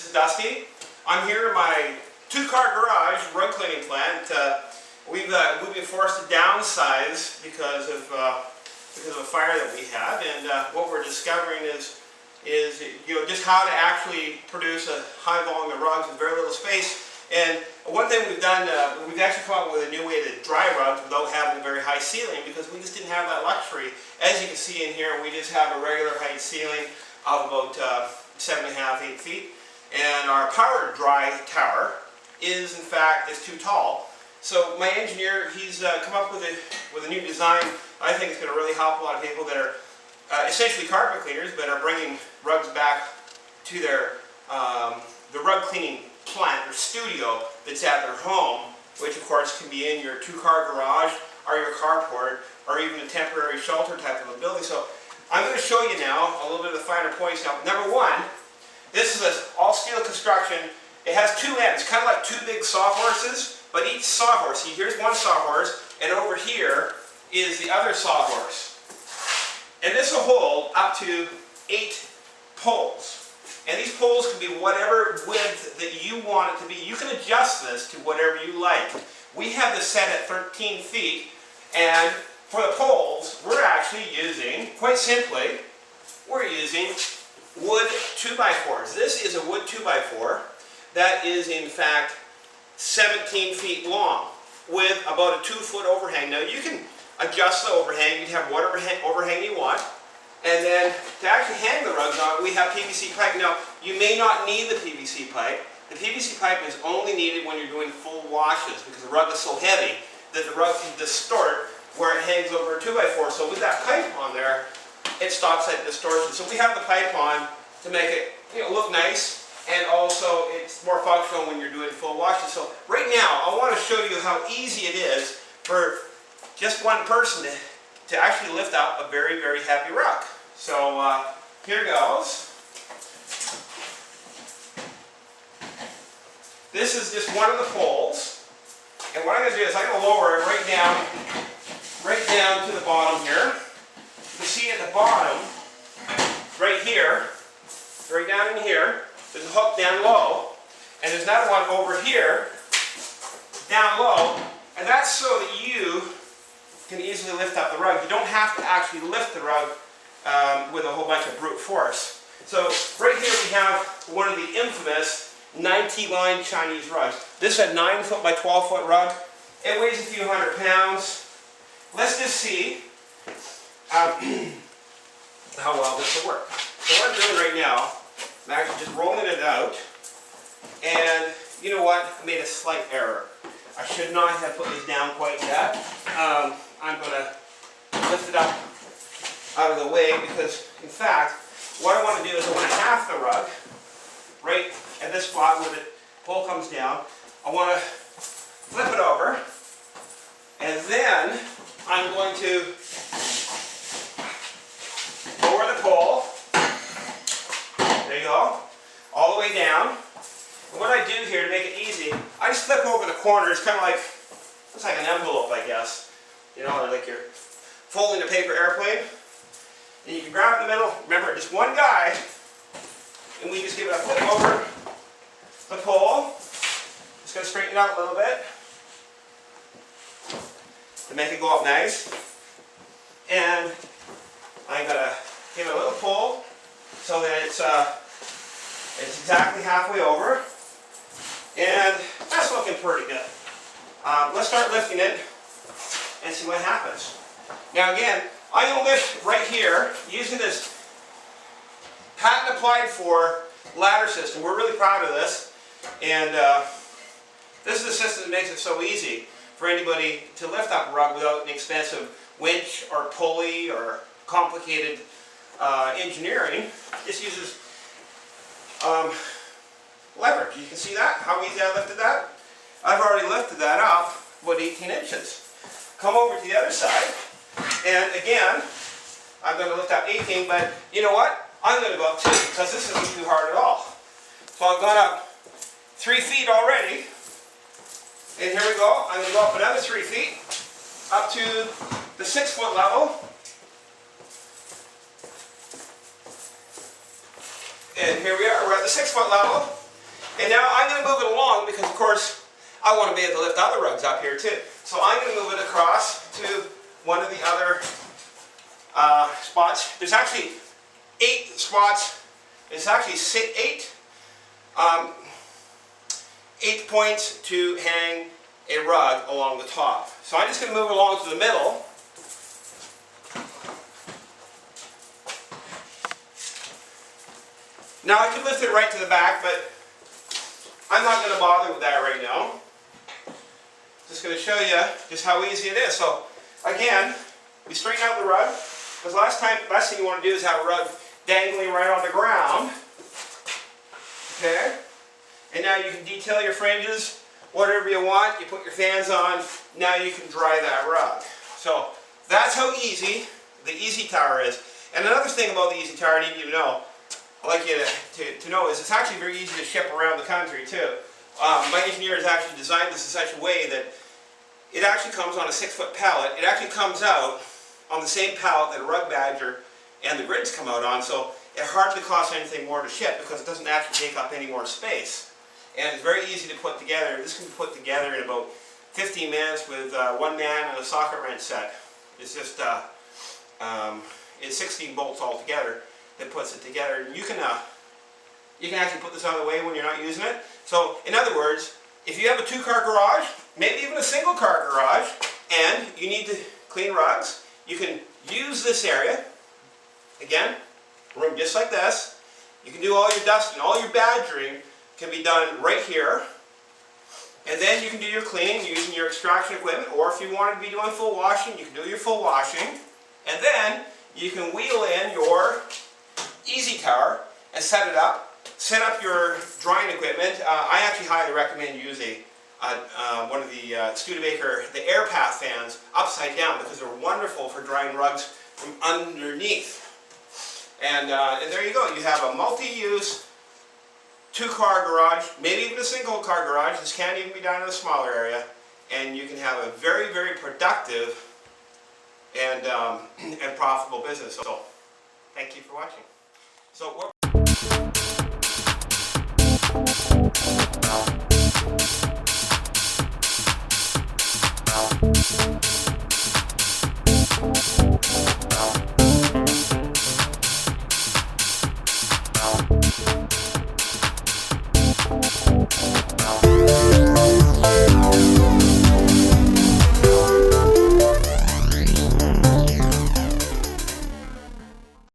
is Dusty. I'm here in my two-car garage rug cleaning plant. We've been forced to downsize because of a fire that we had, and what we're discovering is just how to actually produce a high volume of rugs with very little space. And one thing we've done, we've actually come up with a new way to dry rugs without having a very high ceiling, because we just didn't have that luxury. As you can see in here, we just have a regular height ceiling of about 7.5, 8 feet. And our power dry tower is in fact too tall. So my engineer, he's come up with a new design. I think it's going to really help a lot of people that are essentially carpet cleaners, but are bringing rugs back to their the rug cleaning plant or studio that's at their home, which of course can be in your two-car garage or your carport or even a temporary shelter type of a building. So I'm going to show you now a little bit of the finer points. Now, number one, this is an all-steel construction. It has two ends, kind of like two big sawhorses, but each sawhorse, see, here's one sawhorse, and over here is the other sawhorse. And this will hold up to 8 poles. And these poles can be whatever width that you want it to be. You can adjust this to whatever you like. We have this set at 13 feet, and for the poles, we're actually using, quite simply, we're using wood 2x4s. This is a wood 2x4 that is in fact 17 feet long with about a 2-foot overhang. Now you can adjust the overhang. You can have whatever overhang you want. And then to actually hang the rugs on, we have PVC pipe. Now you may not need the PVC pipe. The PVC pipe is only needed when you're doing full washes, because the rug is so heavy that the rug can distort where it hangs over a 2x4. So with that pipe on there, it stops that distortion. So we have the pipe on to make it look nice, and also it's more functional when you're doing full washes. So right now I want to show you how easy it is for just one person to actually lift up a very, very heavy rug. So here goes. This is just one of the poles, and what I'm going to do is I'm going to lower it right down to the bottom here. You see at the bottom, right here, right down in here, there's a hook down low, and there's another one over here, down low, and that's so that you can easily lift up the rug. You don't have to actually lift the rug with a whole bunch of brute force. So right here we have one of the infamous 90-line Chinese rugs. This is a 9-foot by 12-foot rug. It weighs a few hundred pounds. Let's just see how well this will work. So what I'm doing right now, I'm actually just rolling it out, and you know what? I made a slight error. I should not have put these down quite yet. I'm going to lift it up out of the way, because in fact what I want to do is I want to half the rug right at this spot where the pole comes down. I want to flip it over, and then I'm going to lower the pole. There you go, all the way down. And what I do here to make it easy, I just flip over the corner. It's kind of like, looks like an envelope, I guess. Like you're folding a paper airplane. And you can grab it in the middle. Remember, just one guy, and we just give it a flip over the pole. Just going to straighten it out a little bit to make it go up nice. And I'm going to give it a little pull so that it's exactly halfway over. And that's looking pretty good. Let's start lifting it and see what happens. Now again, I'm going to lift right here using this patent applied for ladder system. We're really proud of this, and this is a system that makes it so easy for anybody to lift up a rug without an expensive winch or pulley or complicated engineering. This uses leverage. You can see that, how easy I lifted that. I've already lifted that up about 18 inches. Come over to the other side, and again, I'm going to lift up 18, but you know what? I'm going to go up 2, because this isn't too hard at all. So I've gone up 3 feet already, and here we go. I'm going to go up another 3 feet, up to the 6-foot level. And here we are, we're at the 6-foot level. And now I'm going to move it along because, of course, I want to be able to lift other rugs up here too. So I'm going to move it across to one of the other spots. There's actually 8 spots. It's actually 8 points to hang a rug along the top. So I'm just going to move it along to the middle. Now I could lift it right to the back, but I'm not going to bother with that right now. Just going to show you just how easy it is. So again, we straighten out the rug, because last thing you want to do is have a rug dangling right on the ground. Okay? And now you can detail your fringes, whatever you want. You put your fans on, now you can dry that rug. So that's how easy the Easy Tower is. And another thing about the Easy Tower I need you to know, I'd like you to know, is it's actually very easy to ship around the country too. My engineer has actually designed this in such a way that it actually comes on a 6-foot pallet. It actually comes out on the same pallet that a RugBadger and the grids come out on, so it hardly costs anything more to ship because it doesn't actually take up any more space. And it's very easy to put together. This can be put together in about 15 minutes with one man and a socket wrench set. It's just it's 16 bolts all together that puts it together. And you can actually put this out of the way when you're not using it. So in other words, if you have a 2-car garage, maybe even a 1-car garage, and you need to clean rugs, you can use this area. Again, room just like this. You can do all your dusting, all your badgering can be done right here. And then you can do your cleaning using your extraction equipment, or if you want to be doing full washing, you can do your full washing. And then you can wheel in your Easy Tower and set it up. Set up your drying equipment. I actually highly recommend using one of the Studebaker, the Air Path fans, upside down, because they're wonderful for drying rugs from underneath. And there you go. You have a multi-use 2-car garage, maybe even a 1-car garage. This can't even be done in a smaller area. And you can have a very, very productive and profitable business. So, thank you for watching. So,